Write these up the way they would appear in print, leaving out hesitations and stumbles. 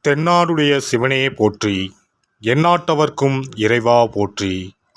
தென்னாடுடைய சிவனே போற்றி, எந்நாட்டவர்க்கும் இறைவா போற்றி.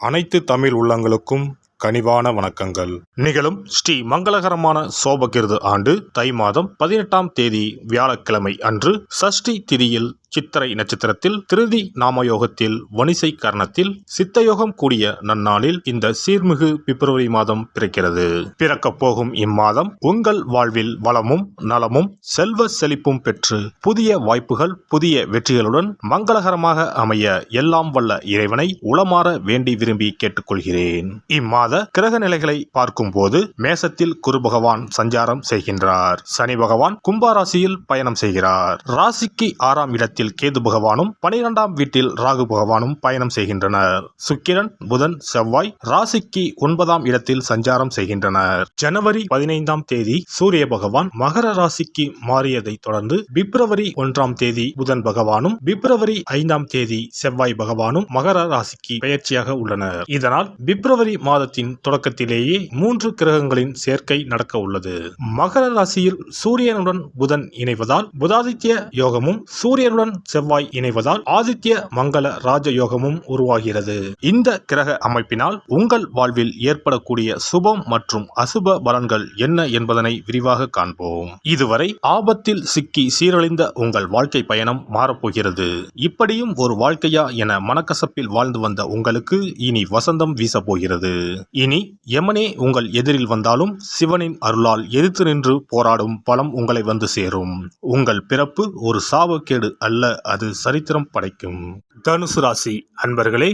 அனைத்து தமிழ் உள்ளங்களுக்கும் கனிவான வணக்கங்கள். நிகழும் ஸ்ரீ மங்களகரமான சோபகிருது ஆண்டு தை மாதம் 18ஆம் தேதி வியாழக்கிழமை அன்று சஷ்டி திதியில் சித்திரை நட்சத்திரத்தில் திருதி நாமயோகத்தில் வணிசை கரணத்தில் சித்தயோகம் கூடிய நன்னாளில் இந்த சீர்மிகு பிப்ரவரி மாதம் பிறக்கிறது. பிறக்கப் போகும் இம்மாதம் உங்கள் வாழ்வில் வளமும் நலமும் செல்வ செழிப்பும் பெற்று புதிய வாய்ப்புகள் புதிய வெற்றிகளுடன் மங்களகரமாக அமைய எல்லாம் வல்ல இறைவனை உளமாற வேண்டி விரும்பி கேட்டுக்கொள்கிறேன். இம்மாத கிரக நிலைகளை பார்க்கும் போது மேசத்தில் குரு பகவான் சஞ்சாரம் செய்கின்றார். சனி பகவான் கும்பராசியில் பயணம் செய்கிறார். ராசிக்கு 6ஆம் இடத்தில் கேது பகவானும் 12ஆம் வீட்டில் ராகு பகவானும் பயணம் செய்கின்றனர். சுக்கிரன் புதன் செவ்வாய் ராசிக்கு 9ஆம் இடத்தில் சஞ்சாரம் செய்கின்றனர். ஜனவரி 15ஆம் தேதி சூரிய பகவான் மகர ராசிக்கு மாறியதை தொடர்ந்து பிப்ரவரி 1ஆம் தேதி புதன் பகவானும் பிப்ரவரி 5ஆம் தேதி செவ்வாய் பகவானும் மகர ராசிக்கு பெயர்ச்சியாக உள்ளனர். இதனால் பிப்ரவரி மாதத்தின் தொடக்கத்திலேயே 3 கிரகங்களின் சேர்க்கை நடக்க உள்ளது. மகர ராசியில் சூரியனுடன் புதன் இணைவதால் புதாதித்ய யோகமும் சூரியனுடன் செவ்வாய் இணைவதால் ஆதித்ய மங்கள ராஜயோகமும் உருவாகிறது. இந்த கிரக அமைப்பினால் உங்கள் வாழ்வில் ஏற்படக்கூடிய சுபம் மற்றும் அசுப பலன்கள் என்ன என்பதனை விரிவாக காண்போம். இதுவரை ஆபத்தில் சிக்கி சீரழிந்த உங்கள் வாழ்க்கை பயணம் மாறப்போகிறது. இப்படியும் ஒரு வாழ்க்கையா என மனக்கசப்பில் வாழ்ந்து வந்த உங்களுக்கு இனி வசந்தம் வீசப்போகிறது. இனி யமனே உங்கள் எதிரில் வந்தாலும் சிவனின் அருளால் எதிர்த்து நின்று போராடும் பலம் உங்களை வந்து சேரும். உங்கள் பிறப்பு ஒரு சாபக்கேடு அல்ல, அது சரித்திரம் படைக்கும். தனுசு ராசி அன்பர்களே,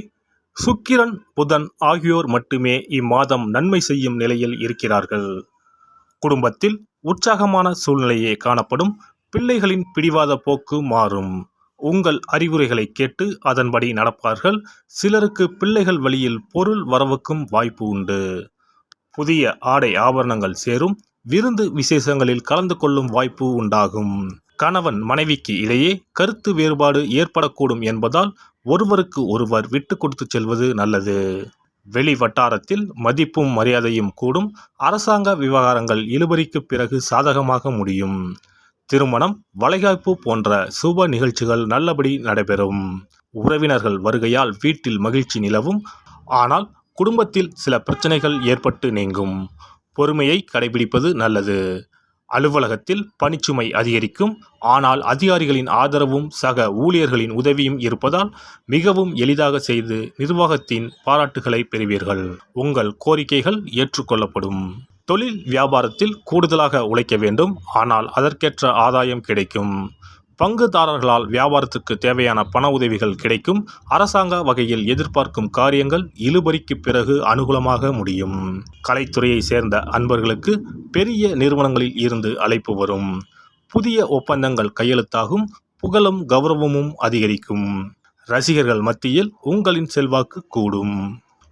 சுக்கிரன் புதன் ஆகியோர் மட்டுமே இம்மாதம் நன்மை செய்யும் நிலையில் இருக்கிறார்கள். குடும்பத்தில் உற்சாகமான சூழ்நிலையே காணப்படும். பிள்ளைகளின் பிடிவாத போக்கு மாறும். உங்கள் அறிவுரைகளை கேட்டு அதன்படி நடப்பார்கள். சிலருக்கு பிள்ளைகள் வழியில் பொருள் வரவுக்கும் வாய்ப்பு உண்டு. புதிய ஆடை ஆபரணங்கள் சேரும். விருந்து விசேஷங்களில் கலந்து கொள்ளும் வாய்ப்பு உண்டாகும். கணவன் மனைவிக்கு இடையே கருத்து வேறுபாடு ஏற்படக்கூடும் என்பதால் ஒருவருக்கு ஒருவர் விட்டு கொடுத்து செல்வது நல்லது. வெளி வட்டாரத்தில் மதிப்பும் மரியாதையும் கூடும். அரசாங்க விவகாரங்கள் இழுபறிக்கு பிறகு சாதகமாக முடியும். திருமணம் வளைகாப்பு போன்ற சுப நிகழ்ச்சிகள் நல்லபடி நடைபெறும். உறவினர்கள் வருகையால் வீட்டில் மகிழ்ச்சி நிலவும். ஆனால் குடும்பத்தில் சில பிரச்சனைகள் ஏற்பட்டு நீங்கும். பொறுமையை கடைபிடிப்பது நல்லது. அலுவலகத்தில் பணிச்சுமை அதிகரிக்கும். ஆனால் அதிகாரிகளின் ஆதரவும் சக ஊழியர்களின் உதவியும் இருப்பதால் மிகவும் எளிதாக செய்து நிர்வாகத்தின் பாராட்டுகளை பெறுவீர்கள். உங்கள் கோரிக்கைகள் ஏற்றுக்கொள்ளப்படும். தொழில் வியாபாரத்தில் கூடுதலாக உழைக்க வேண்டும். ஆனால் அதற்கேற்ற ஆதாயம் கிடைக்கும். பங்குதாரர்களால் வியாபாரத்துக்கு தேவையான பண உதவிகள் கிடைக்கும். அரசாங்க வகையில் எதிர்பார்க்கும் காரியங்கள் இழுபறிக்கு பிறகு அனுகூலமாக முடியும். கலைத்துறையை சேர்ந்த அன்பர்களுக்கு பெரிய நிறுவனங்களில் இருந்து அழைப்பு வரும். புதிய ஒப்பந்தங்கள் கையெழுத்தாகும். புகழும் கௌரவமும் அதிகரிக்கும். ரசிகர்கள் மத்தியில் உங்களின் செல்வாக்கு கூடும்.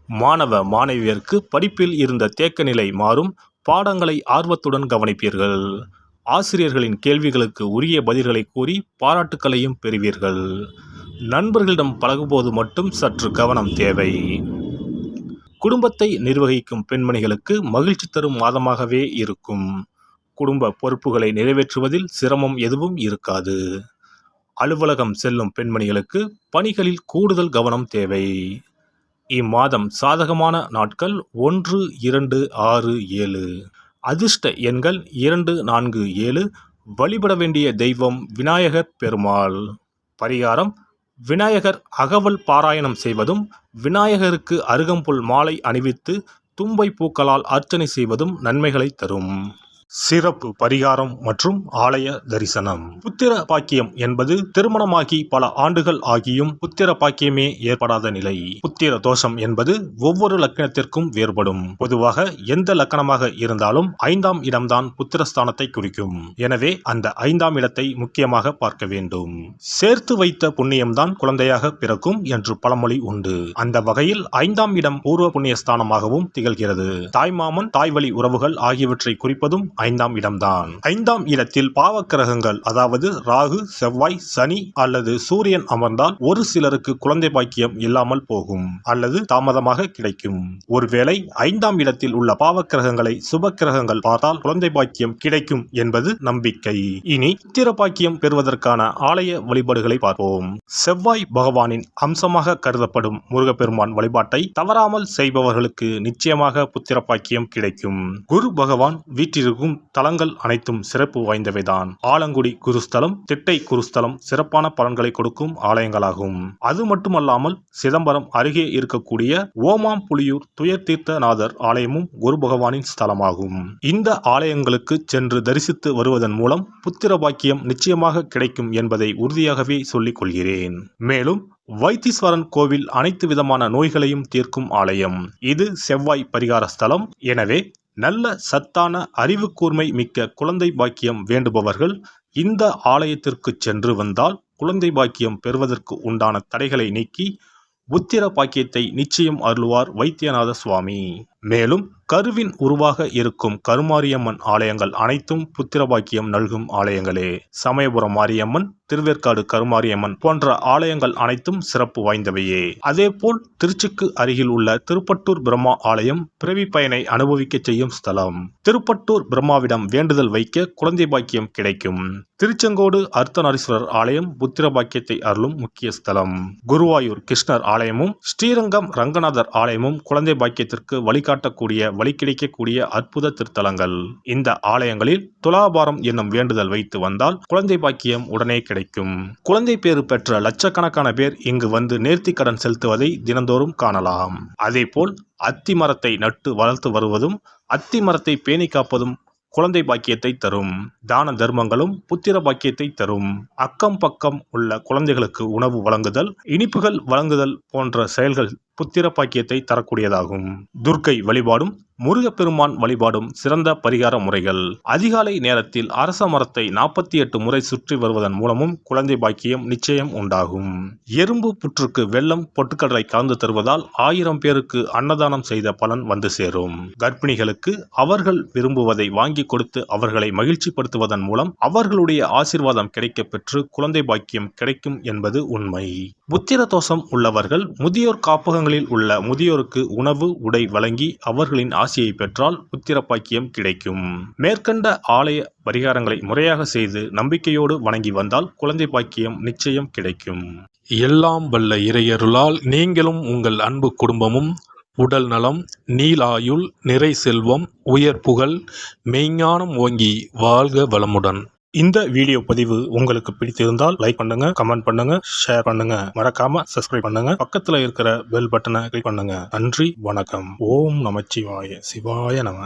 மாணவ மாணவியருக்கு படிப்பில் இருந்த தேக்க நிலை மாறும். பாடங்களை ஆர்வத்துடன் கவனிப்பீர்கள். ஆசிரியர்களின் கேள்விகளுக்கு உரிய பதில்களை கூறி பாராட்டுக்களையும் பெறுவீர்கள். நண்பர்களிடம் பழகும்போது மட்டும் சற்று கவனம் தேவை. குடும்பத்தை நிர்வகிக்கும் பெண்மணிகளுக்கு மகிழ்ச்சி தரும் மாதமாகவே இருக்கும். குடும்ப பொறுப்புகளை நிறைவேற்றுவதில் சிரமம் எதுவும் இருக்காது. அலுவலகம் செல்லும் பெண்மணிகளுக்கு பணிகளில் கூடுதல் கவனம் தேவை. இம்மாதம் சாதகமான நாட்கள் 1, 2, 6, 7. அதிர்ஷ்ட எண்கள் 2, 4, 7. வழிபட வேண்டிய தெய்வம் விநாயகர் பெருமாள். பரிகாரம்: விநாயகர் அகவல் பாராயணம் செய்வதும் விநாயகருக்கு அருகம்புல் மாலை அணிவித்து தும்பை பூக்களால் அர்ச்சனை செய்வதும் நன்மைகளை தரும். சிறப்பு பரிகாரம் மற்றும் ஆலய தரிசனம். புத்திர பாக்கியம் என்பது திருமணமாகி பல ஆண்டுகள் ஆகியும் புத்திர பாக்கியமே ஏற்படாத நிலை. புத்திர தோஷம் என்பது ஒவ்வொரு லக்கணத்திற்கும் வேறுபடும். பொதுவாக எந்த லக்கணமாக இருந்தாலும் 5ஆம் இடம்தான் புத்திரஸ்தானத்தை குறிக்கும். எனவே அந்த 5ஆம் இடத்தை முக்கியமாக பார்க்க வேண்டும். சேர்த்து வைத்த புண்ணியம்தான் குழந்தையாக பிறக்கும் என்று பழமொழி உண்டு. அந்த வகையில் 5ஆம் இடம் பூர்வ புண்ணியஸ்தானமாகவும் திகழ்கிறது. தாய்மாமன் தாய்வழி உறவுகள் ஆகியவற்றை குறிப்பதும் 5ஆம் இடம்தான். 5ஆம் இடத்தில் பாவக்கிரகங்கள், அதாவது ராகு, செவ்வாய், சனி அல்லது சூரியன் அமர்ந்தால் ஒரு சிலருக்கு குழந்தை பாக்கியம் இல்லாமல் போகும் அல்லது தாமதமாக கிடைக்கும். ஒருவேளை 5ஆம் இடத்தில் உள்ள பாவக்கிரகங்களை சுப கிரகங்கள் பார்த்தால் குழந்தை பாக்கியம் கிடைக்கும் என்பது நம்பிக்கை. இனி புத்திர பாக்கியம் பெறுவதற்கான ஆலய வழிபாடுகளை பார்ப்போம். செவ்வாய் பகவானின் அம்சமாக கருதப்படும் முருகப்பெருமான் வழிபாட்டை தவறாமல் செய்பவர்களுக்கு நிச்சயமாக புத்திர பாக்கியம் கிடைக்கும். குரு பகவான் வீற்றிருக்கும் தலங்கள் அனைத்தும் சிறப்பு வாய்ந்தவைதான். ஆலங்குடி குருஸ்தலம், திட்டை குருஸ்தலம் சிறப்பான பலன்களை கொடுக்கும் ஆலயங்களாகும். அது மட்டுமல்லாமல் சிதம்பரம் அருகே இருக்கக்கூடிய ஓமாம்புலியூர் துயர்தீர்த்தநாதர் ஆலயமும் குரு பகவானின் ஸ்தலமாகும். இந்த ஆலயங்களுக்கு சென்று தரிசித்து வருவதன் மூலம் புத்திர பாக்கியம் நிச்சயமாக கிடைக்கும் என்பதை உறுதியாகவே சொல்லிக் கொள்கிறேன். மேலும் வைத்தீஸ்வரன் கோவில் அனைத்து விதமான நோய்களையும் தீர்க்கும் ஆலயம். இது செவ்வாய் பரிகார ஸ்தலம். எனவே நல்ல சத்தான அறிவு கூர்மை மிக்க குழந்தை பாக்கியம் வேண்டுபவர்கள் இந்த ஆலயத்திற்கு சென்று வந்தால் குழந்தை பாக்கியம் பெறுவதற்கு உண்டான தடைகளை நீக்கி புத்திர பாக்கியத்தை நிச்சயம் அருள்வார் வைத்தியநாத சுவாமி. மேலும் கருவின் உருவாக இருக்கும் கருமாரியம்மன் ஆலயங்கள் அனைத்தும் புத்திர பாக்கியம் நல்கும் ஆலயங்களே. சமயபுரம் மாரியம்மன், திருவேற்காடு கருமாரியம்மன் போன்ற ஆலயங்கள் அனைத்தும் சிறப்பு வாய்ந்தவையே. அதேபோல் திருச்சிக்கு அருகில் உள்ள திருப்பட்டூர் பிரம்மா ஆலயம் பிறவி பயனை அனுபவிக்க செய்யும் ஸ்தலம். திருப்பட்டூர் பிரம்மாவிடம் வேண்டுதல் வைக்க குழந்தை பாக்கியம் கிடைக்கும். திருச்செங்கோடு அர்த்தநாரீஸ்வரர் ஆலயம் புத்திர பாக்கியத்தை அருளும் முக்கிய ஸ்தலம். குருவாயூர் கிருஷ்ணர் ஆலயமும் ஸ்ரீரங்கம் ரங்கநாதர் ஆலயமும் குழந்தை பாக்கியத்திற்கு வழிகாட்டக்கூடிய வழி கிடைக்கக்கூடிய அற்புத திருத்தலங்கள். இந்த ஆலயங்களில் துலாபாரம் என்னும் வேண்டுதல் வைத்து வந்தால் குழந்தை பாக்கியம் உடனே கிடைக்கும். குழந்தை பேறு பெற்ற லட்சக்கணக்கான பேர் இங்கு வந்து நேர்த்தி கடன் செலுத்துவதை தினந்தோறும் காணலாம். அதேபோல் அத்தி மரத்தை நட்டு வளர்த்து வருவதும் அத்தி மரத்தை பேணி காப்பதும் குழந்தை பாக்கியத்தை தரும். தான தர்மங்களும் புத்திர பாக்கியத்தை தரும். அக்கம் பக்கம் உள்ள குழந்தைகளுக்கு உணவு வழங்குதல், இனிப்புகள் வழங்குதல் போன்ற செயல்கள் புத்திர பாக்கியத்தை தரக்கூடியதாகும். துர்க்கை வழிபாடும் முருகப்பெருமான் வழிபாடும் சிறந்த பரிகார முறைகள். அதிகாலை நேரத்தில் அரச மரத்தை 48 முறை சுற்றி வருவதன் மூலமும் குழந்தை பாக்கியம் நிச்சயம் உண்டாகும். எறும்பு புற்றுக்கு வெல்லம் பொட்டுக்கடலை கலந்து தருவதால் 1000 பேருக்கு அன்னதானம் செய்த பலன் வந்து சேரும். கர்ப்பிணிகளுக்கு அவர்கள் விரும்புவதை வாங்கி கொடுத்து அவர்களை மகிழ்ச்சிப்படுத்துவதன் மூலம் அவர்களுடைய ஆசீர்வாதம் கிடைக்க பெற்று குழந்தை பாக்கியம் கிடைக்கும் என்பது உண்மை. புத்திர தோஷம் உள்ளவர்கள் முதியோர் காப்பகங்களில் உள்ள முதியோருக்கு உணவு உடை வழங்கி அவர்களின் ஆசியை பெற்றால் புத்திர பாக்கியம் கிடைக்கும். மேற்கண்ட ஆலய பரிகாரங்களை முறையாக செய்து நம்பிக்கையோடு வணங்கி வந்தால் குழந்தை பாக்கியம் நிச்சயம் கிடைக்கும். எல்லாம் வல்ல இறையருளால் நீங்களும் உங்கள் அன்பு குடும்பமும் உடல் நலம், நீலாயுள், நிறை செல்வம், உயர் புகழ், மெய்ஞானம் ஓங்கி வாழ்க வளமுடன். இந்த வீடியோ பதிவு உங்களுக்கு பிடித்திருந்தால் லைக் பண்ணுங்க, கமெண்ட் பண்ணுங்க, ஷேர் பண்ணுங்க, மறக்காம சப்ஸ்கிரைப் பண்ணுங்க, பக்கத்துல இருக்கிற பெல் பட்டனை கிளிக் பண்ணுங்க. நன்றி, வணக்கம். ஓம் நமச்சிவாய, சிவாய நம.